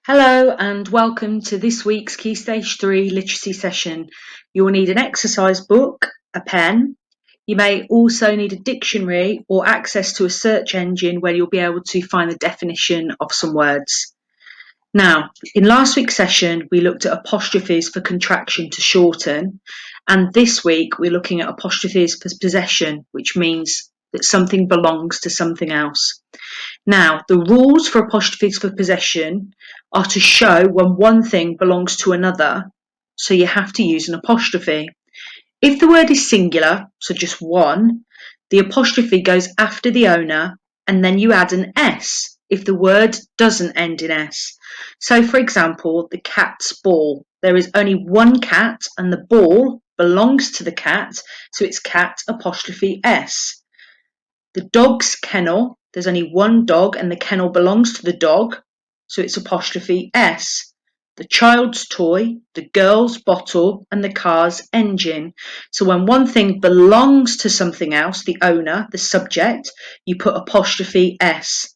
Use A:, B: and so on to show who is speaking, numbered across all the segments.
A: Hello and welcome to this week's Key Stage 3 literacy session. You will need an exercise book, a pen. You may also need a dictionary or access to a search engine where you'll be able to find the definition of some words. Now, in last week's session, we looked at apostrophes for contraction to shorten, and this week we're looking at apostrophes for possession, which means that something belongs to something else. Now, the rules for apostrophes for possession are to show when one thing belongs to another, so you have to use an apostrophe. If the word is singular, so just one, the apostrophe goes after the owner and then you add an S if the word doesn't end in S. So, for example, the cat's ball. There is only one cat and the ball belongs to the cat, so it's cat apostrophe S. The dog's kennel, there's only one dog and the kennel belongs to the dog, so it's apostrophe S. The child's toy, the girl's bottle, and the car's engine. So when one thing belongs to something else, the owner, the subject, you put apostrophe S.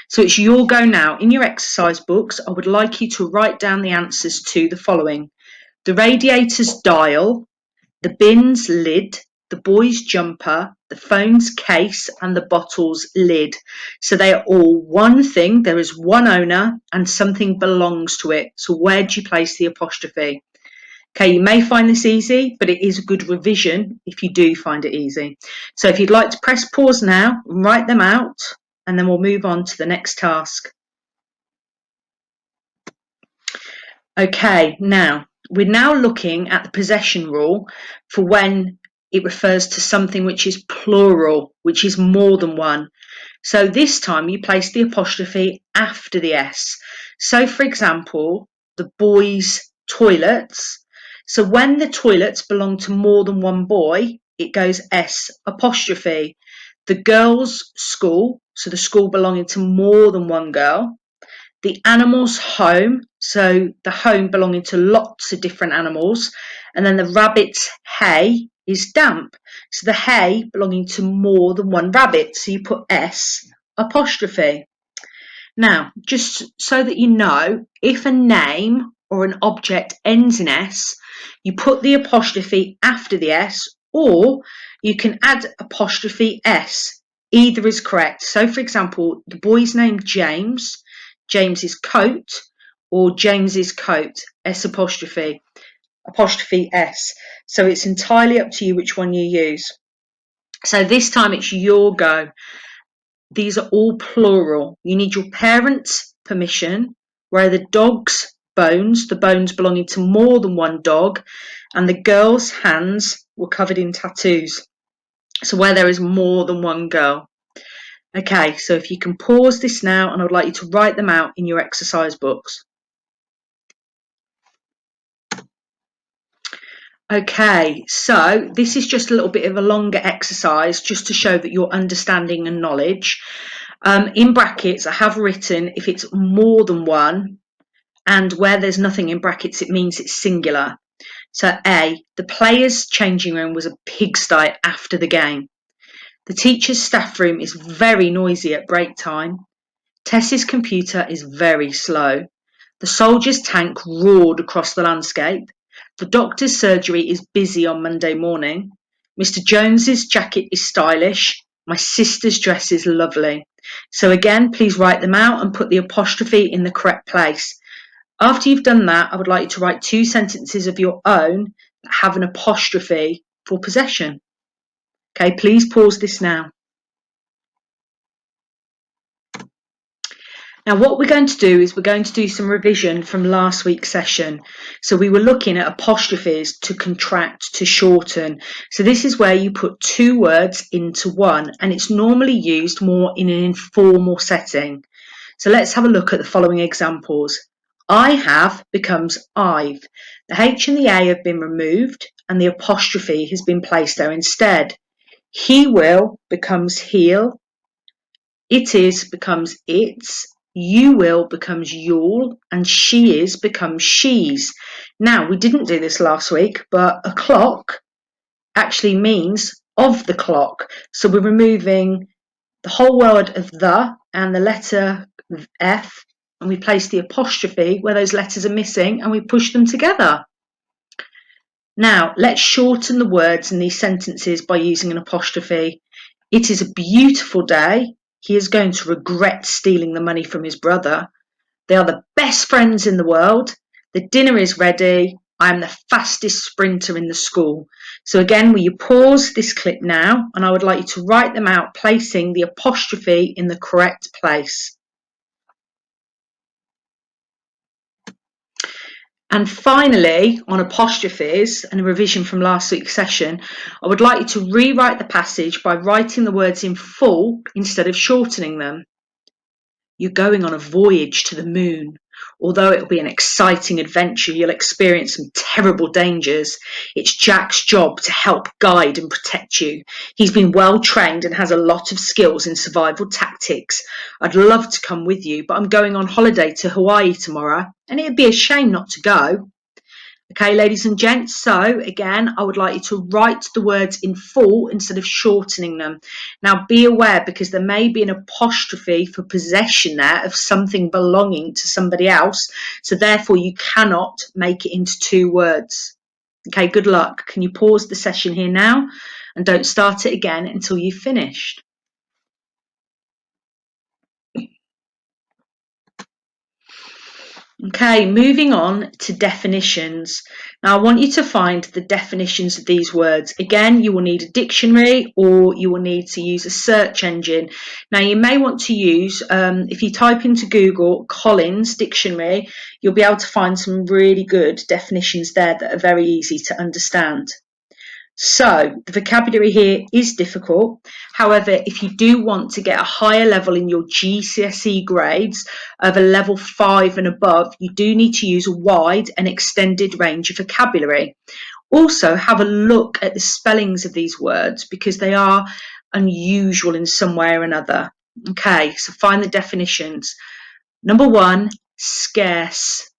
A: So it's your go now. In your exercise books, I would like you to write down the answers to the following: the radiator's dial, the bin's lid, the boy's jumper, the phone's case, and the bottle's lid. So they are all one thing. There is one owner and something belongs to it. So where do you place the apostrophe? Okay, you may find this easy, but it is a good revision if you do find it easy. So if you'd like to press pause now and write them out, and then we'll move on to the next task. Okay, now we're now looking at the possession rule for when it refers to something which is plural, which is more than one. So this time you place the apostrophe after the S. So for example, the boys' toilets. So when the toilets belong to more than one boy, it goes S apostrophe. The girls' school, so the school belonging to more than one girl. The animal's home, so the home belonging to lots of different animals. And then the rabbit's hay is damp, so the hay belonging to more than one rabbit, so you put S apostrophe. Now, just so that you know, if a name or an object ends in S, you put the apostrophe after the S, or you can add apostrophe S. Either is correct. So for example, the boy's name James, James's coat, or James's coat, S apostrophe S. So it's entirely up to you which one you use. So this time it's your go. These are all plural. You need your parents' permission, where the dog's bones, the bones belonging to more than one dog, and the girl's hands were covered in tattoos. So where there is more than one girl. Okay, so if you can pause this now, and I would like you to write them out in your exercise books. Okay, so this is just a little bit of a longer exercise just to show that your understanding and knowledge. In brackets, I have written if it's more than one, and where there's nothing in brackets, it means it's singular. So A, the players' changing room was a pigsty after the game. The teacher's staff room is very noisy at break time. Tess's computer is very slow. The soldier's tank roared across the landscape. The doctor's surgery is busy on Monday morning. Mr. Jones's jacket is stylish. My sister's dress is lovely. So again, please write them out and put the apostrophe in the correct place. After you've done that, I would like you to write 2 sentences of your own that have an apostrophe for possession. Okay, please pause this now. Now what we're going to do is we're going to do some revision from last week's session. So we were looking at apostrophes to contract to shorten. So this is where you put 2 words into one, and it's normally used more in an informal setting. So let's have a look at the following examples. I have becomes I've. The H and the A have been removed and the apostrophe has been placed there instead. He will becomes he'll. It is becomes its. You will becomes you'll, and she is becomes she's. Now, we didn't do this last week, but o'clock actually means of the clock. So we're removing the whole word of the and the letter F, and we place the apostrophe where those letters are missing, and we push them together. Now, let's shorten the words in these sentences by using an apostrophe. It is a beautiful day. He is going to regret stealing the money from his brother. They are the best friends in the world. The dinner is ready. I am the fastest sprinter in the school. So again, will you pause this clip now? And I would like you to write them out, placing the apostrophe in the correct place. And finally, on apostrophes and a revision from last week's session, I would like you to rewrite the passage by writing the words in full instead of shortening them. You're going on a voyage to the moon. Although it will be an exciting adventure, you'll experience some terrible dangers. It's Jack's job to help guide and protect you. He's been well trained and has a lot of skills in survival tactics. I'd love to come with you, but I'm going on holiday to Hawaii tomorrow, and it'd be a shame not to go. Okay, ladies and gents, so again, I would like you to write the words in full instead of shortening them. Now, be aware, because there may be an apostrophe for possession there of something belonging to somebody else, so therefore you cannot make it into two words. Okay, good luck. Can you pause the session here now and don't start it again until you've finished? Okay, moving on to definitions. Now I want you to find the definitions of these words. Again, you will need a dictionary or you will need to use a search engine. Now you may want to use, if you type into Google Collins Dictionary, you'll be able to find some really good definitions there that are very easy to understand. So the vocabulary here is difficult. However, if you do want to get a higher level in your GCSE grades of a level 5 and above, you do need to use a wide and extended range of vocabulary. Also, have a look at the spellings of these words because they are unusual in some way or another. Okay, so find the definitions. Number 1, scarce.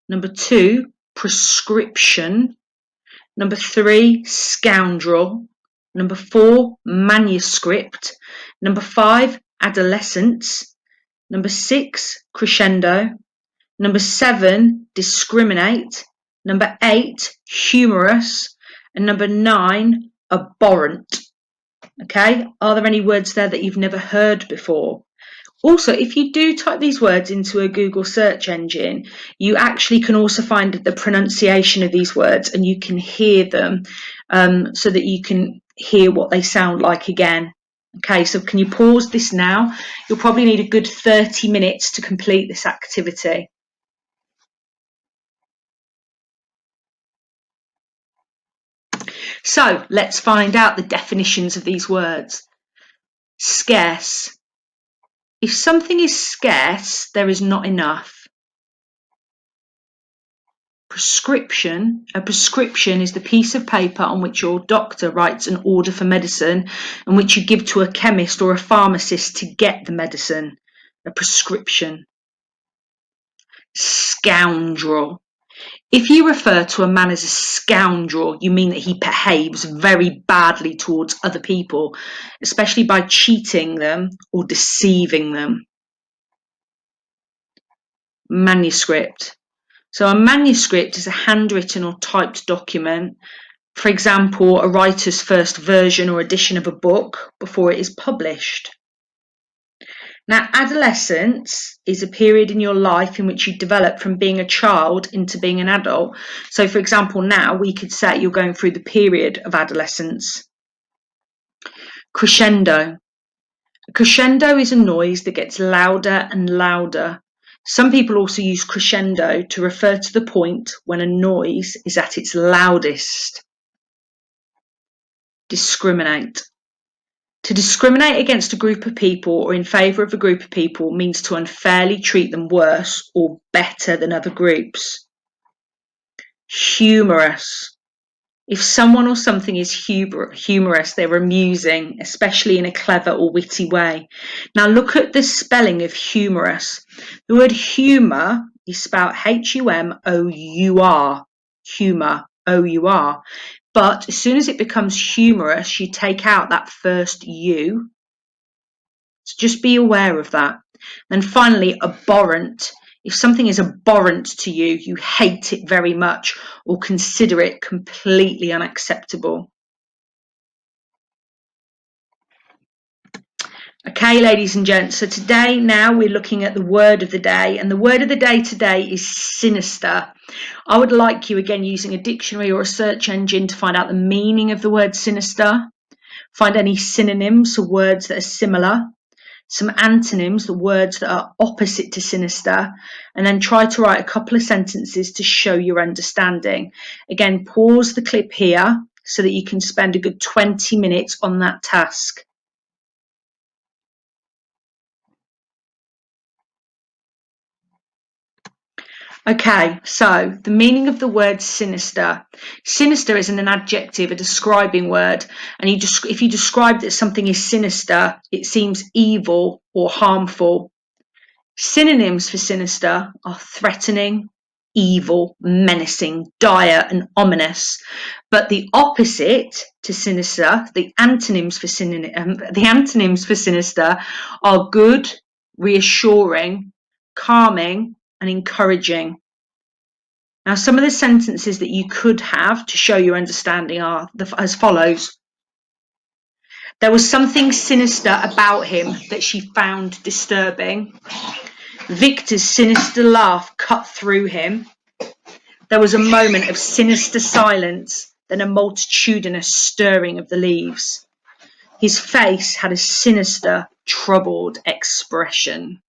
A: Number 2, prescription. Number 3, scoundrel. Number 4, manuscript. Number 5, adolescence. Number 6, crescendo. Number 7, discriminate. Number 8, humorous. And number 9, abhorrent. Okay, are there any words there that you've never heard before? Also, if you do type these words into a Google search engine, you actually can also find the pronunciation of these words and you can hear them so that you can hear what they sound like again. Okay, so can you pause this now? You'll probably need a good 30 minutes to complete this activity. So let's find out the definitions of these words. Scarce. If something is scarce, there is not enough. Prescription. A prescription is the piece of paper on which your doctor writes an order for medicine and which you give to a chemist or a pharmacist to get the medicine. A prescription. Scoundrel. If you refer to a man as a scoundrel, you mean that he behaves very badly towards other people, especially by cheating them or deceiving them. Manuscript. So a manuscript is a handwritten or typed document, for example, a writer's first version or edition of a book before it is published. Now, adolescence is a period in your life in which you develop from being a child into being an adult. So, for example, now we could say you're going through the period of adolescence. Crescendo. A crescendo is a noise that gets louder and louder. Some people also use crescendo to refer to the point when a noise is at its loudest. Discriminate. To discriminate against a group of people or in favour of a group of people means to unfairly treat them worse or better than other groups. Humorous. If someone or something is humorous, they're amusing, especially in a clever or witty way. Now look at the spelling of humorous. The word humour is spelled H-U-M-O-U-R. Humour, O-U-R. But as soon as it becomes humorous, you take out that first U. So just be aware of that. And finally, abhorrent. If something is abhorrent to you, you hate it very much or consider it completely unacceptable. Okay, ladies and gents, so today now we're looking at the word of the day, and the word of the day today is sinister. I would like you, again, using a dictionary or a search engine to find out the meaning of the word sinister, find any synonyms for words that are similar, some antonyms, the words that are opposite to sinister, and then try to write a couple of sentences to show your understanding. Again, pause the clip here so that you can spend a good 20 minutes on that task. Okay, so the meaning of the word sinister. Sinister is an adjective, a describing word, and if you describe that something is sinister, it seems evil or harmful. Synonyms for sinister are threatening, evil, menacing, dire, and ominous. But the opposite to sinister, the antonyms for sinister are good, reassuring, calming, and encouraging. Now, some of the sentences that you could have to show your understanding are as follows. There was something sinister about him that she found disturbing. Victor's sinister laugh cut through him. There was a moment of sinister silence, then a multitudinous stirring of the leaves. His face had a sinister, troubled expression.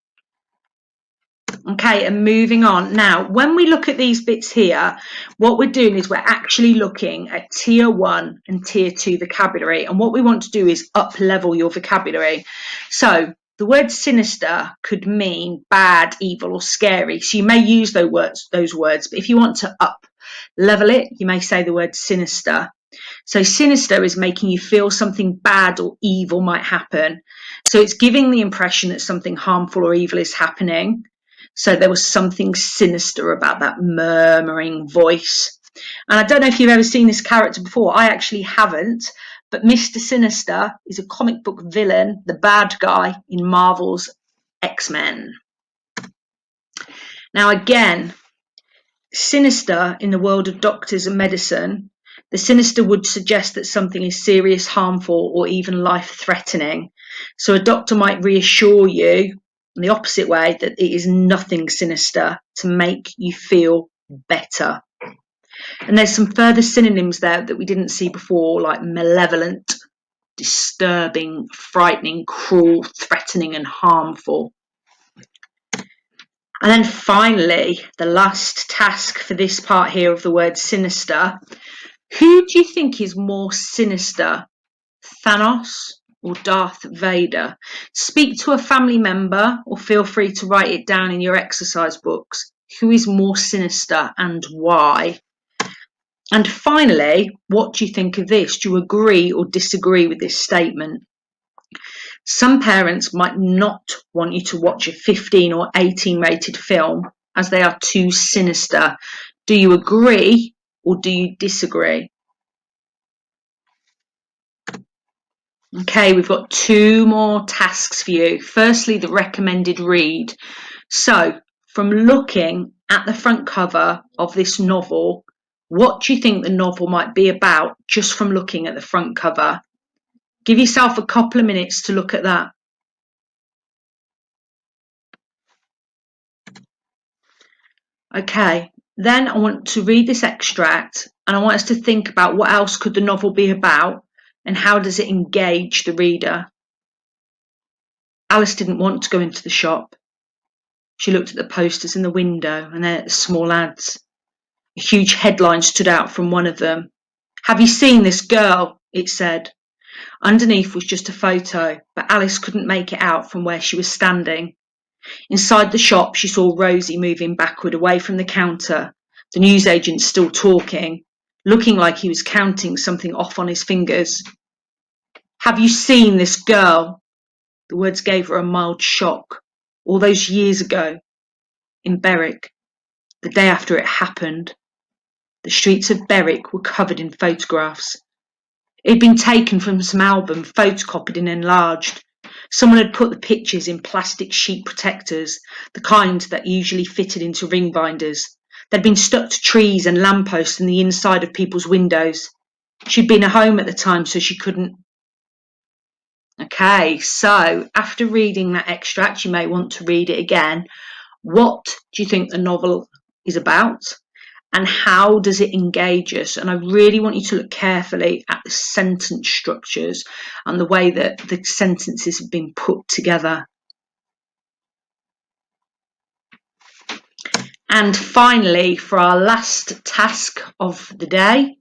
A: Okay, and moving on. Now, when we look at these bits here, what we're doing is we're actually looking at tier 1 and tier 2 vocabulary. And what we want to do is up-level your vocabulary. So the word sinister could mean bad, evil, or scary. So you may use those words, but if you want to up-level it, you may say the word sinister. So sinister is making you feel something bad or evil might happen. So it's giving the impression that something harmful or evil is happening. So there was something sinister about that murmuring voice. And I don't know if you've ever seen this character before. I actually haven't. But Mr. Sinister is a comic book villain, the bad guy in Marvel's X-Men. Now, again, sinister in the world of doctors and medicine, the sinister would suggest that something is serious, harmful, or even life-threatening. So a doctor might reassure you in the opposite way that it is nothing sinister to make you feel better. And there's some further synonyms there that we didn't see before, like malevolent, disturbing, frightening, cruel, threatening, and harmful. And then finally, the last task for this part here of the word sinister. Who do you think is more sinister, Thanos or Darth Vader? Speak to a family member or feel free to write it down in your exercise books. Who is more sinister and why? And finally, what do you think of this? Do you agree or disagree with this statement? Some parents might not want you to watch a 15 or 18 rated film as they are too sinister. Do you agree or do you disagree? Okay, we've got 2 more tasks for you. Firstly, the recommended read. So, from looking at the front cover of this novel, what do you think the novel might be about just from looking at the front cover? Give yourself a couple of minutes to look at that. Okay, then I want to read this extract and I want us to think about what else could the novel be about and how does it engage the reader. Alice didn't want to go into the shop. She looked at the posters in the window and then at the small ads. A huge headline stood out from one of them. "Have you seen this girl?" it said. Underneath was just a photo, but Alice couldn't make it out from where she was standing. Inside the shop, she saw Rosie moving backward away from the counter, the newsagent still talking, looking like he was counting something off on his fingers. "Have you seen this girl?" The words gave her a mild shock. All those years ago, in Berwick, the day after it happened. The streets of Berwick were covered in photographs. It had been taken from some album, photocopied and enlarged. Someone had put the pictures in plastic sheet protectors, the kind that usually fitted into ring binders. They'd been stuck to trees and lampposts and the inside of people's windows. She'd been at home at the time, so she couldn't. Okay, so after reading that extract, you may want to read it again. What do you think the novel is about? And how does it engage us? And I really want you to look carefully at the sentence structures and the way that the sentences have been put together. And finally, for our last task of the day,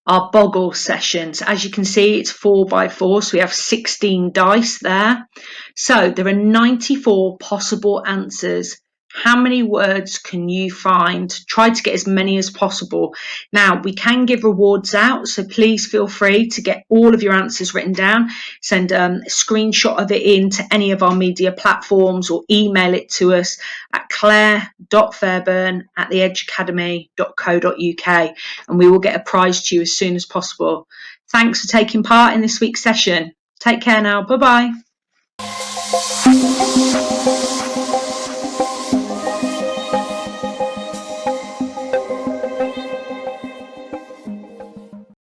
A: our boggle sessions. As you can see, it's 4x4, so we have 16 dice there. So there are 94 possible answers. How many words can you find? Try to get as many as possible. Now, we can give rewards out, so please feel free to get all of your answers written down. Send a screenshot of it in to any of our media platforms or email it to us at claire.fairburn@theedgeacademy.co.uk, and we will get a prize to you as soon as possible. Thanks for taking part in this week's session. Take care now. Bye-bye.